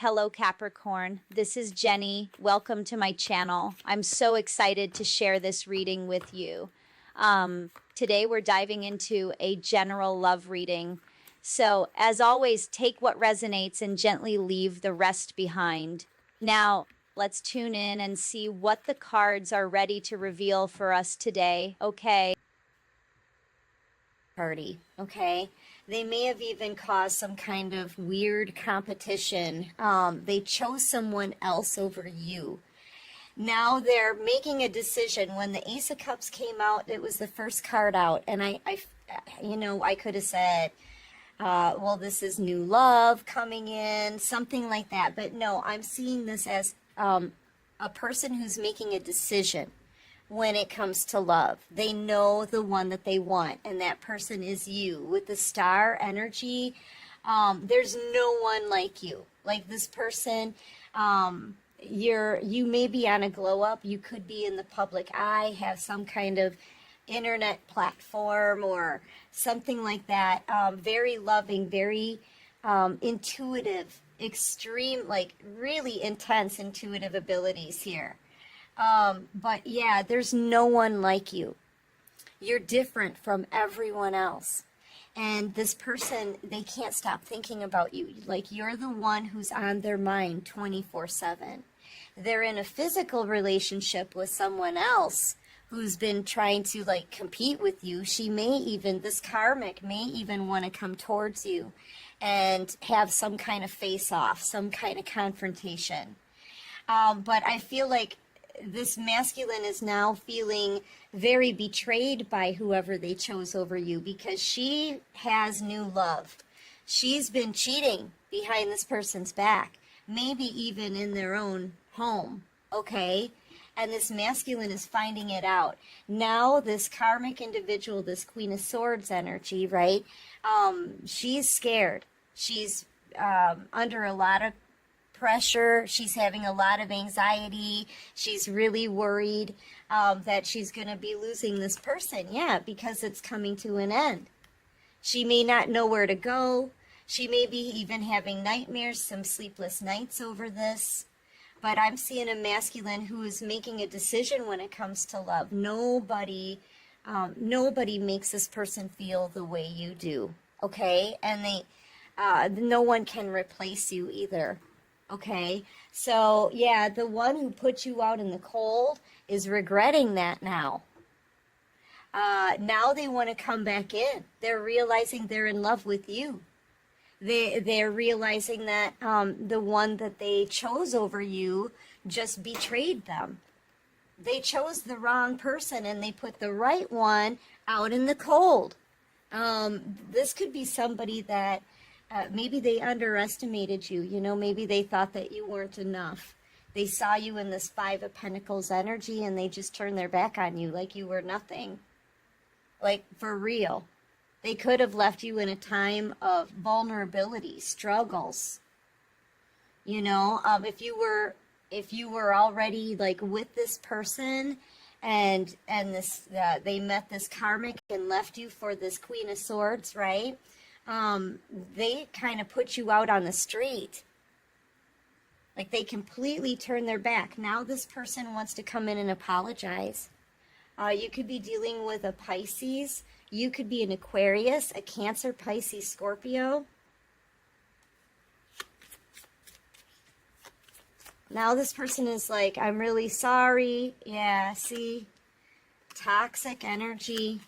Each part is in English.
Hello Capricorn, this is Jenny. Welcome to my channel. I'm so excited to share this reading with you. Today we're diving into a general love reading. So as always, take what resonates and gently leave the rest behind. Now, let's tune in and see what the cards are ready to reveal for us today. Okay. Party, okay? They may have even caused some kind of weird competition. They chose someone else over you. Now they're making a decision. When the Ace of Cups came out, it was the first card out, and I could have said, well, this is new love coming in, something like that. But no, I'm seeing this as a person who's making a decision when it comes to love. They know the one that they want, and that person is you. With the star energy, there's no one like you. Like this person, you may be on a glow up, you could be in the public eye, have some kind of internet platform or something like that. Very loving, very intuitive, extreme, like really intense intuitive abilities here. But yeah, there's no one like you. You're different from everyone else. And this person, they can't stop thinking about you. Like you're the one who's on their mind 24/7. They're in a physical relationship with someone else who's been trying to like compete with you. This karmic may even want to come towards you and have some kind of face-off, some kind of confrontation. But I feel like this masculine is now feeling very betrayed by whoever they chose over you, because she has new love. She's been cheating behind this person's back, maybe even in their own home, okay? And this masculine is finding it out. Now this karmic individual, this Queen of Swords energy, right? She's scared. She's under a lot of pressure. She's having a lot of anxiety. She's really worried that she's going to be losing this person. Yeah, because it's coming to an end. She may not know where to go. She may be even having nightmares, some sleepless nights over this. But I'm seeing a masculine who is making a decision when it comes to love. Nobody makes this person feel the way you do, okay? And no one can replace you either. Okay, so yeah, the one who put you out in the cold is regretting that now. Now they want to come back in. They're realizing they're in love with you. They're realizing that the one that they chose over you just betrayed them. They chose the wrong person and they put the right one out in the cold. This could be somebody that maybe they underestimated you, maybe they thought that you weren't enough. They saw you in this Five of Pentacles energy and they just turned their back on you like you were nothing. Like, for real. They could have left you in a time of vulnerability, struggles. If you were already like with this person and this they met this karmic and left you for this Queen of Swords, right? They kind of put you out on the street. Like they completely turned their back. Now this person wants to come in and apologize. You could be dealing with a Pisces. You could be an Aquarius, a Cancer, Pisces, Scorpio. Now this person is like, I'm really sorry. Yeah, see? Toxic energy.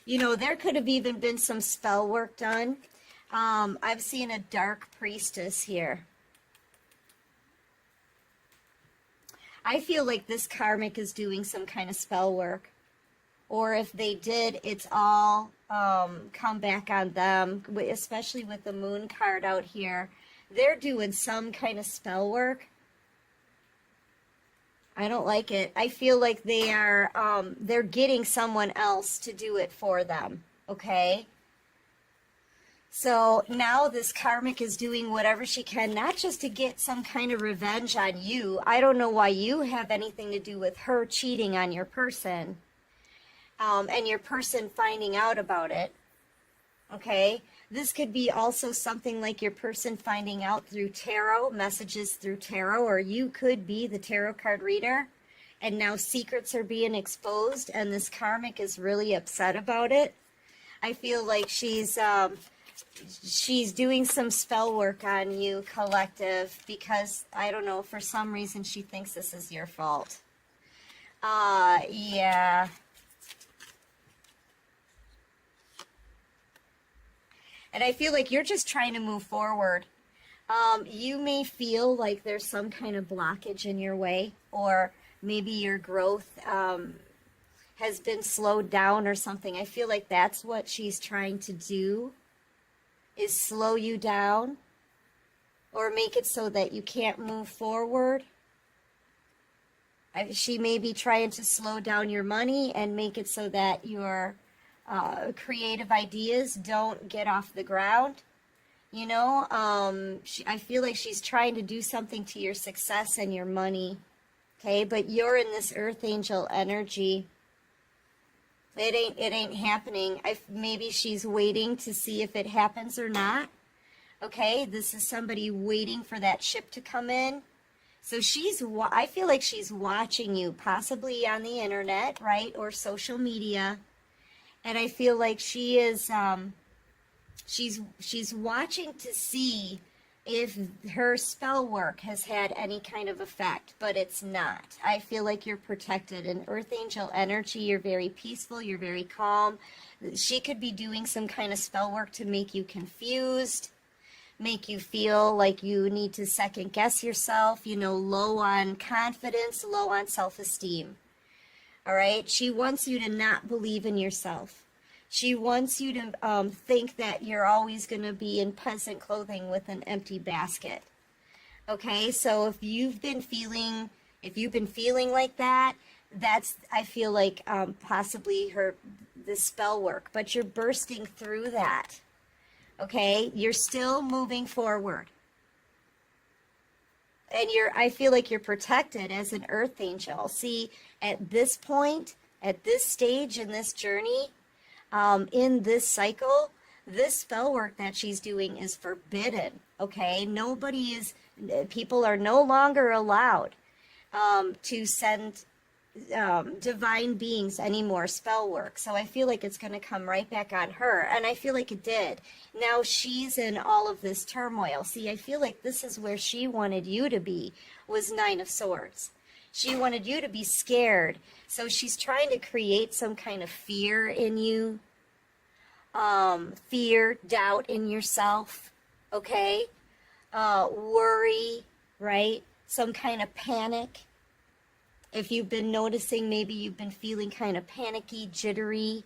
There could have even been some spell work done. I've seen a dark priestess here. I feel like this karmic is doing some kind of spell work. Or if they did, it's all come back on them, especially with the moon card out here. They're doing some kind of spell work. I don't like it. I feel like they're getting someone else to do it for them, okay? So now this karmic is doing whatever she can, not just to get some kind of revenge on you. I don't know why you have anything to do with her cheating on your person, and your person finding out about it. Okay, this could be also something like your person finding out through tarot, messages through tarot, or you could be the tarot card reader, and now secrets are being exposed, and this karmic is really upset about it. I feel like she's doing some spell work on you, collective, because, I don't know, for some reason she thinks this is your fault. Yeah. And I feel like you're just trying to move forward. You may feel like there's some kind of blockage in your way, or maybe your growth has been slowed down or something. I feel like that's what she's trying to do, is slow you down or make it so that you can't move forward. She may be trying to slow down your money and make it so that your creative ideas don't get off the ground. You know, I feel like she's trying to do something to your success and your money. Okay, but you're in this earth angel energy. It ain't happening. Maybe she's waiting to see if it happens or not. Okay, this is somebody waiting for that ship to come in. So I feel like she's watching you, possibly on the internet, right, or social media. And I feel like she is, she's watching to see if her spell work has had any kind of effect, but it's not. I feel like you're protected. In earth angel energy, you're very peaceful, you're very calm. She could be doing some kind of spell work to make you confused, make you feel like you need to second guess yourself, you know, low on confidence, low on self-esteem. All right? She wants you to not believe in yourself. She wants you to think that you're always going to be in peasant clothing with an empty basket. Okay? So if you've been feeling like that, that's, I feel like, possibly the spell work, but you're bursting through that. Okay? You're still moving forward. And I feel like you're protected as an earth angel. See, at this point, at this stage in this journey, in this cycle, this spell work that she's doing is forbidden. Okay? People are no longer allowed to send divine beings any more spell work. So I feel like it's going to come right back on her, and I feel like it did. Now she's in all of this turmoil. See, I feel like this is where she wanted you to be, was Nine of Swords. She wanted you to be scared. So she's trying to create some kind of fear in you, fear, doubt in yourself, okay? Worry, right? Some kind of panic. If you've been noticing, maybe you've been feeling kind of panicky, jittery,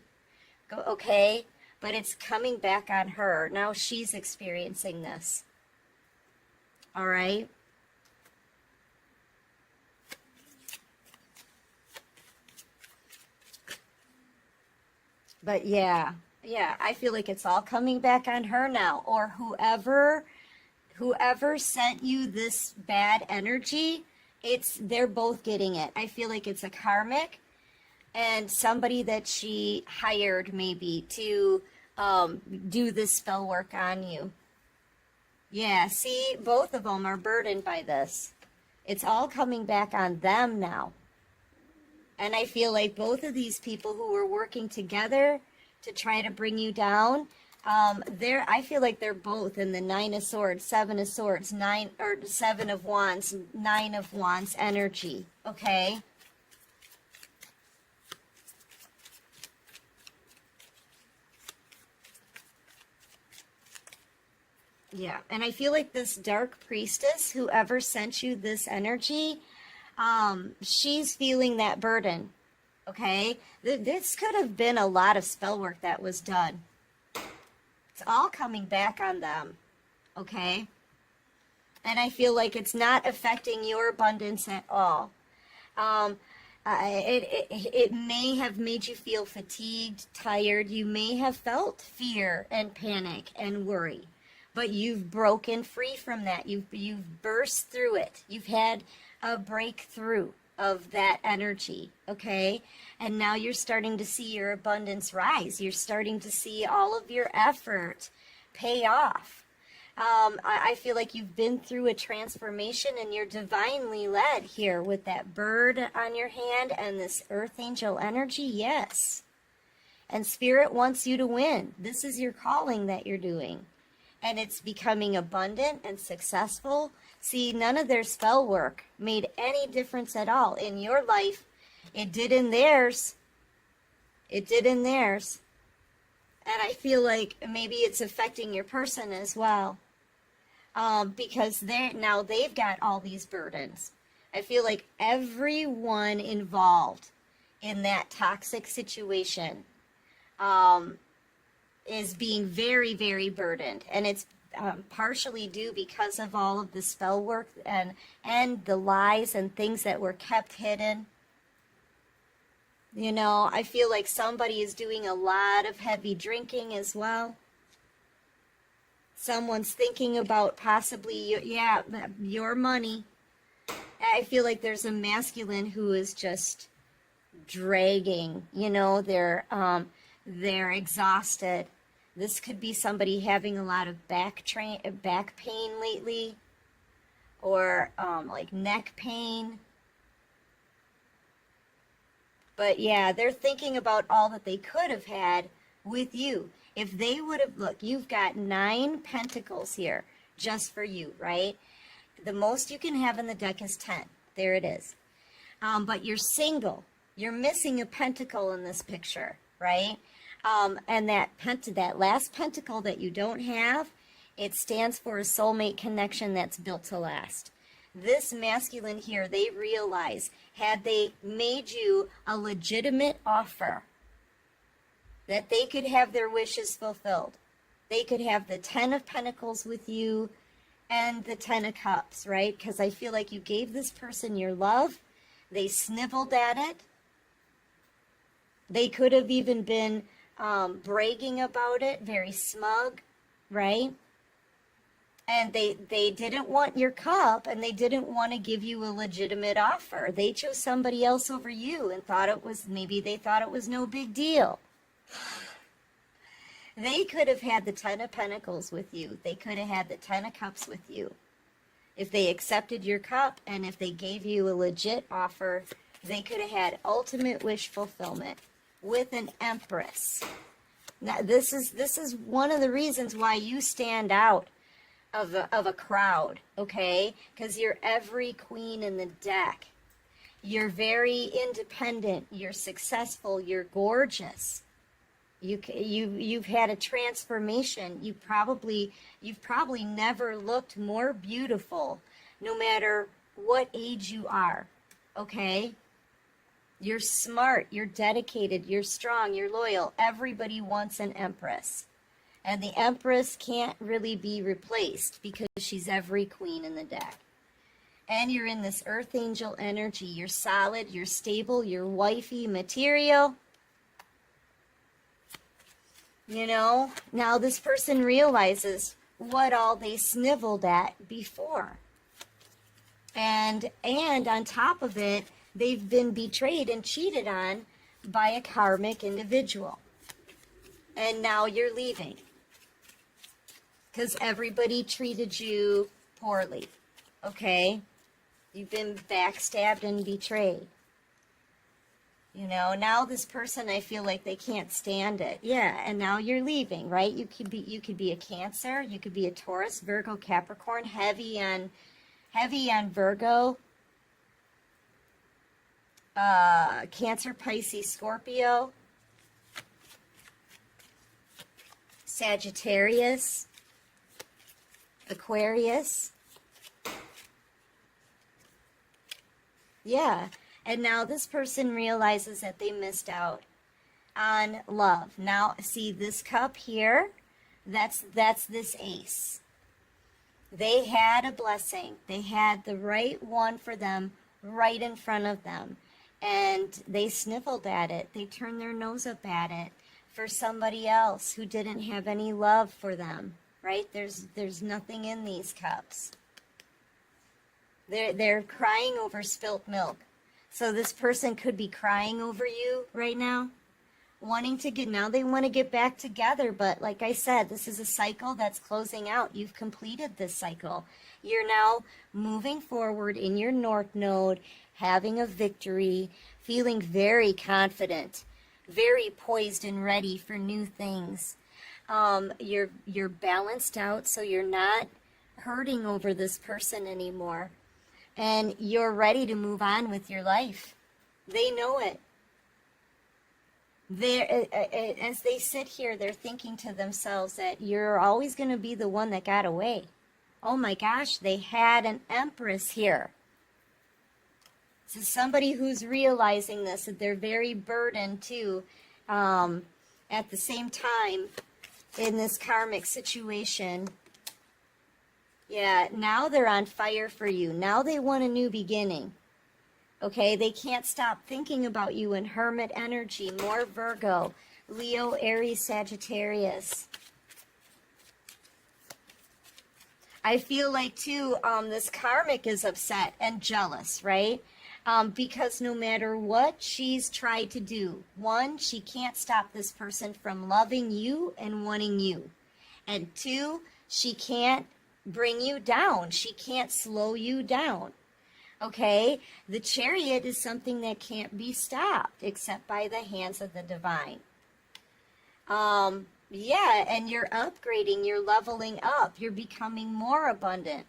okay? But it's coming back on her. Now she's experiencing this. All right? But yeah, I feel like it's all coming back on her now. Or whoever sent you this bad energy, they're both getting it. I feel like it's a karmic and somebody that she hired maybe to do this spell work on you. Yeah, see, both of them are burdened by this. It's all coming back on them now. And I feel like both of these people who were working together to try to bring you down, I feel like they're both in the Nine of Swords, Seven of Swords, Seven of Wands, Nine of Wands energy, okay? Yeah, and I feel like this dark priestess, whoever sent you this energy, she's feeling that burden, okay? This could have been a lot of spell work that was done. It's all coming back on them, okay? And I feel like it's not affecting your abundance at all. It may have made you feel fatigued, tired. You may have felt fear and panic and worry, but you've broken free from that. You've burst through it. You've had a breakthrough, of that energy, okay? And now you're starting to see your abundance rise. You're starting to see all of your effort pay off. I feel like you've been through a transformation and you're divinely led here with that bird on your hand and this earth angel energy. Yes. And Spirit wants you to win. This is your calling that you're doing. And it's becoming abundant and successful. See, none of their spell work made any difference at all in your life. It did in theirs. It did in theirs. And I feel like maybe it's affecting your person as well. Because now they've got all these burdens. I feel like everyone involved in that toxic situation is being very, very burdened. And it's partially due because of all of the spell work and the lies and things that were kept hidden. You know, I feel like somebody is doing a lot of heavy drinking as well. Someone's thinking about possibly, your money. I feel like there's a masculine who is just dragging, you know, they're exhausted. This could be somebody having a lot of back pain lately, or like neck pain. But yeah, they're thinking about all that they could have had with you. If they would have, look, you've got 9 pentacles here just for you, right? The most you can have in the deck is 10. There it is. But you're single. You're missing a pentacle in this picture, right? And that last pentacle that you don't have, it stands for a soulmate connection that's built to last. This masculine here, they realize, had they made you a legitimate offer, that they could have their wishes fulfilled. They could have the 10 of Pentacles with you and the 10 of Cups, right? Because I feel like you gave this person your love. They sniveled at it. They could have even been bragging about it, very smug, right? And they didn't want your cup, and they didn't want to give you a legitimate offer. They chose somebody else over you and maybe they thought it was no big deal. They could have had the 10 of Pentacles with you. They could have had the 10 of Cups with you. If they accepted your cup and if they gave you a legit offer, they could have had ultimate wish fulfillment with an Empress. Now, this is one of the reasons why you stand out of a crowd, okay? Because you're every queen in the deck. You're very independent. You're successful. You're gorgeous. You've had a transformation. You've probably never looked more beautiful, no matter what age you are, okay? You're smart, you're dedicated, you're strong, you're loyal. Everybody wants an Empress. And the Empress can't really be replaced because she's every queen in the deck. And you're in this Earth Angel energy. You're solid, you're stable, you're wifey material. You know, now this person realizes what all they sniveled at before. And on top of it, they've been betrayed and cheated on by a karmic individual. And now you're leaving. Because everybody treated you poorly. Okay? You've been backstabbed and betrayed. You know, now this person, I feel like they can't stand it. Yeah, and now you're leaving, right? You could be a Cancer, you could be a Taurus, Virgo, Capricorn, heavy on Virgo. Cancer, Pisces, Scorpio, Sagittarius, Aquarius. Yeah, and now this person realizes that they missed out on love. Now, see this cup here? That's this ace. They had a blessing. They had the right one for them right in front of them. And they sniffled at it. They turned their nose up at it for somebody else who didn't have any love for them, right? There's nothing in these cups. They're crying over spilt milk. So this person could be crying over you right now, now they want to get back together. But like I said, this is a cycle that's closing out. You've completed this cycle. You're now moving forward in your North Node, having a victory, feeling very confident, very poised and ready for new things. You're balanced out, so you're not hurting over this person anymore. And you're ready to move on with your life. They know it. As they sit here, they're thinking to themselves that you're always going to be the one that got away. Oh my gosh, they had an Empress here. So somebody who's realizing this, that they're very burdened too, at the same time in this karmic situation. Yeah, now they're on fire for you. Now they want a new beginning. Okay, they can't stop thinking about you in Hermit energy. More Virgo, Leo, Aries, Sagittarius. I feel like, too, this karmic is upset and jealous, right? Because no matter what she's tried to do, one, she can't stop this person from loving you and wanting you. And two, she can't bring you down. She can't slow you down. Okay? The Chariot is something that can't be stopped except by the hands of the divine. Yeah, and you're upgrading, you're leveling up, you're becoming more abundant.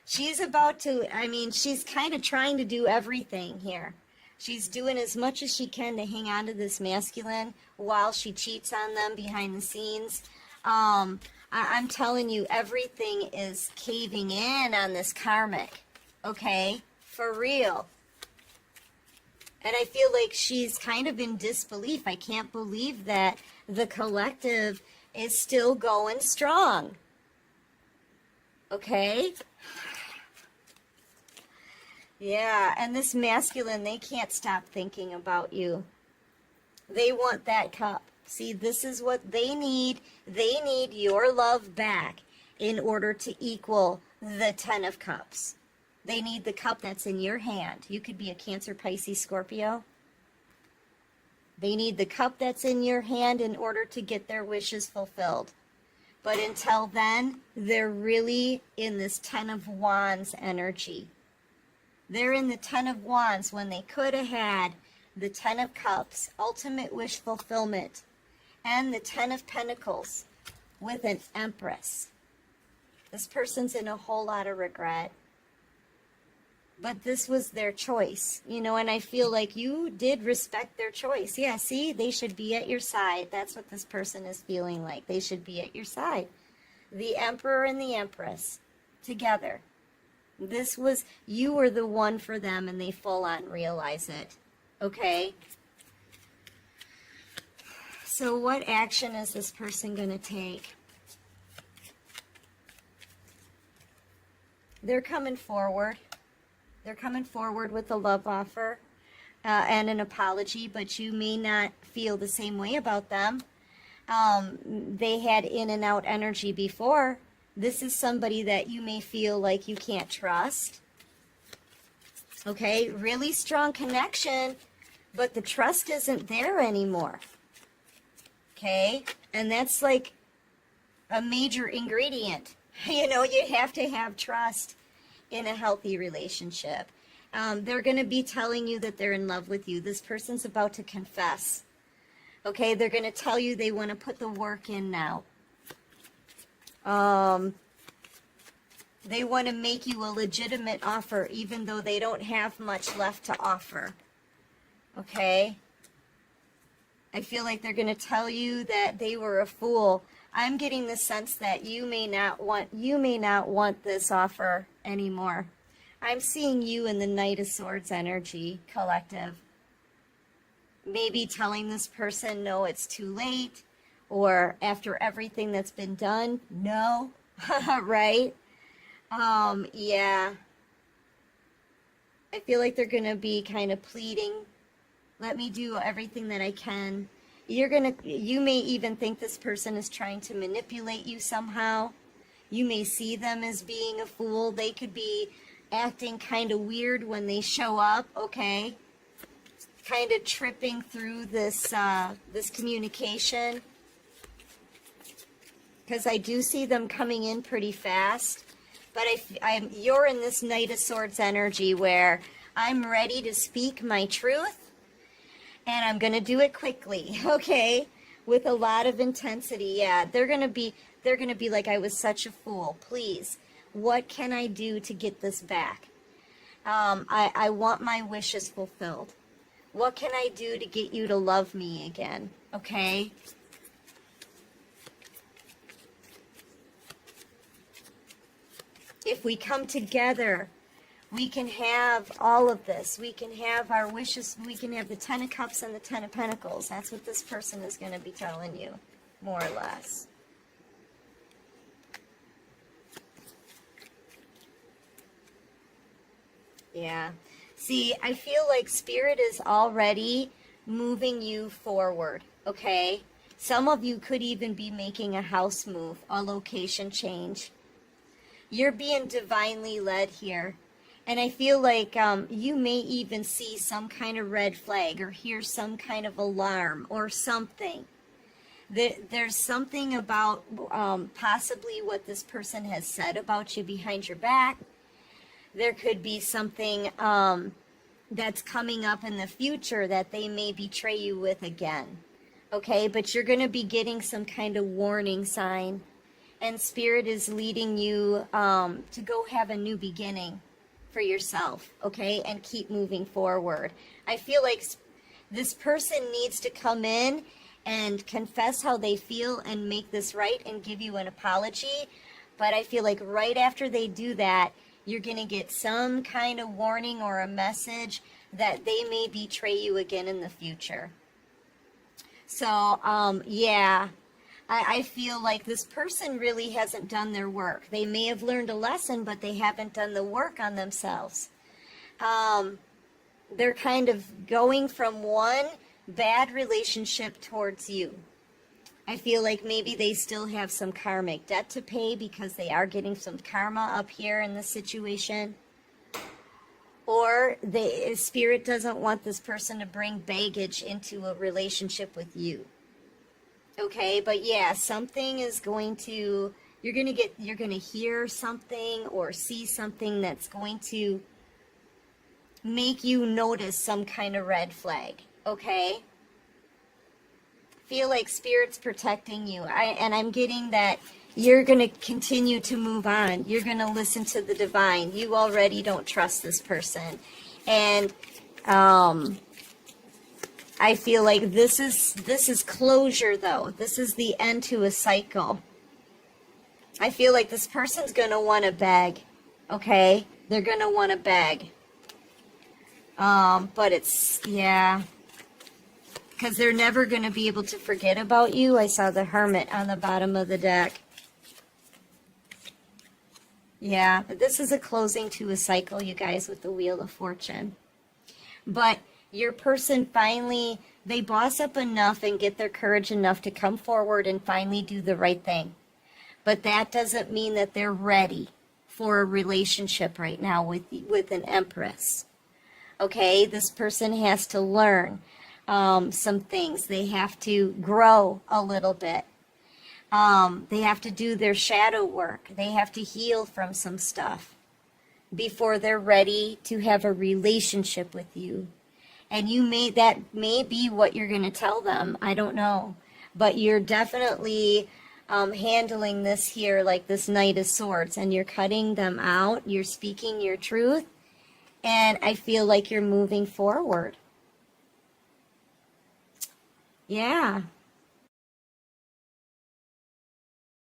She's about to, she's kind of trying to do everything here. She's doing as much as she can to hang on to this masculine while she cheats on them behind the scenes. I'm telling you, everything is caving in on this karmic, okay? For real. And I feel like she's kind of in disbelief. I can't believe that the collective is still going strong. Okay? Yeah, and this masculine, they can't stop thinking about you. They want that cup. See, this is what they need. They need your love back in order to equal the 10 of Cups. They need the cup that's in your hand. You could be a Cancer, Pisces, Scorpio. They need the cup that's in your hand in order to get their wishes fulfilled. But until then, they're really in this 10 of Wands energy. They're in the 10 of Wands when they could have had the 10 of Cups, ultimate wish fulfillment, and the 10 of Pentacles with an Empress. This person's in a whole lot of regret. But this was their choice, and I feel like you did respect their choice. Yeah, see, they should be at your side. That's what this person is feeling like. They should be at your side. The Emperor and the Empress together. You were the one for them, and they full on realize it. Okay? So what action is this person going to take? They're coming forward. They're coming forward with a love offer and an apology, but you may not feel the same way about them. They had in and out energy before. This is somebody that you may feel like you can't trust. Okay, really strong connection, but the trust isn't there anymore. Okay, and that's like a major ingredient. You have to have trust in a healthy relationship. They're going to be telling you that they're in love with you. This person's about to confess. Okay, they're going to tell you they want to put the work in now. They want to make you a legitimate offer even though they don't have much left to offer. Okay? I feel like they're going to tell you that they were a fool. I'm getting the sense that you may not want this offer anymore. I'm seeing you in the Knight of Swords energy, collective. Maybe telling this person, no, it's too late, or after everything that's been done, no, right? Yeah. I feel like they're going to be kind of pleading, let me do everything that I can. You may even think this person is trying to manipulate you somehow. You may see them as being a fool. They could be acting kind of weird when they show up, okay? Kind of tripping through this this communication, because I do see them coming in pretty fast. But you're in this Knight of Swords energy where I'm ready to speak my truth, and I'm going to do it quickly, okay? With a lot of intensity. Yeah, they're going to be like, I was such a fool. Please, what can I do to get this back? I want my wishes fulfilled. What can I do to get you to love me again? Okay? If we come together, we can have all of this. We can have our wishes. We can have the Ten of Cups and the Ten of Pentacles. That's what this person is going to be telling you, more or less. Yeah. See, I feel like Spirit is already moving you forward, okay? Some of you could even be making a house move, a location change. You're being divinely led here. And I feel like you may even see some kind of red flag or hear some kind of alarm or something. There's something about possibly what this person has said about you behind your back. There could be something that's coming up in the future that they may betray you with again. Okay, but you're going to be getting some kind of warning sign. And Spirit is leading you to go have a new beginning for yourself, okay? And keep moving forward. I feel like this person needs to come in and confess how they feel and make this right and give you an apology. But I feel like right after they do that, you're going to get some kind of warning or a message that they may betray you again in the future. So, yeah. I feel like this person really hasn't done their work. They may have learned a lesson, but they haven't done the work on themselves. They're kind of going from one bad relationship towards you. I feel like maybe they still have some karmic debt to pay because they are getting some karma up here in this situation. Or the Spirit doesn't want this person to bring baggage into a relationship with you. Okay, but yeah, something is going to, you're going to hear something or see something that's going to make you notice some kind of red flag, okay? Feel like Spirit's protecting you. And I'm getting that you're going to continue to move on. You're going to listen to the divine. You already don't trust this person. And, I feel like this is closure, though. This is the end to a cycle. I feel like this person's going to want to beg, okay? They're going to want to beg. But it's, yeah. Because they're never going to be able to forget about you. I saw the Hermit on the bottom of the deck. Yeah, but this is a closing to a cycle, you guys, with the Wheel of Fortune. But your person finally, they boss up enough and get their courage enough to come forward and finally do the right thing. But that doesn't mean that they're ready for a relationship right now with an Empress. Okay, this person has to learn some things. They have to grow a little bit. They have to do their shadow work. They have to heal from some stuff before they're ready to have a relationship with you. And that may be what you're going to tell them. I don't know. But you're definitely handling this here like this Knight of Swords. And you're cutting them out. You're speaking your truth. And I feel like you're moving forward. Yeah.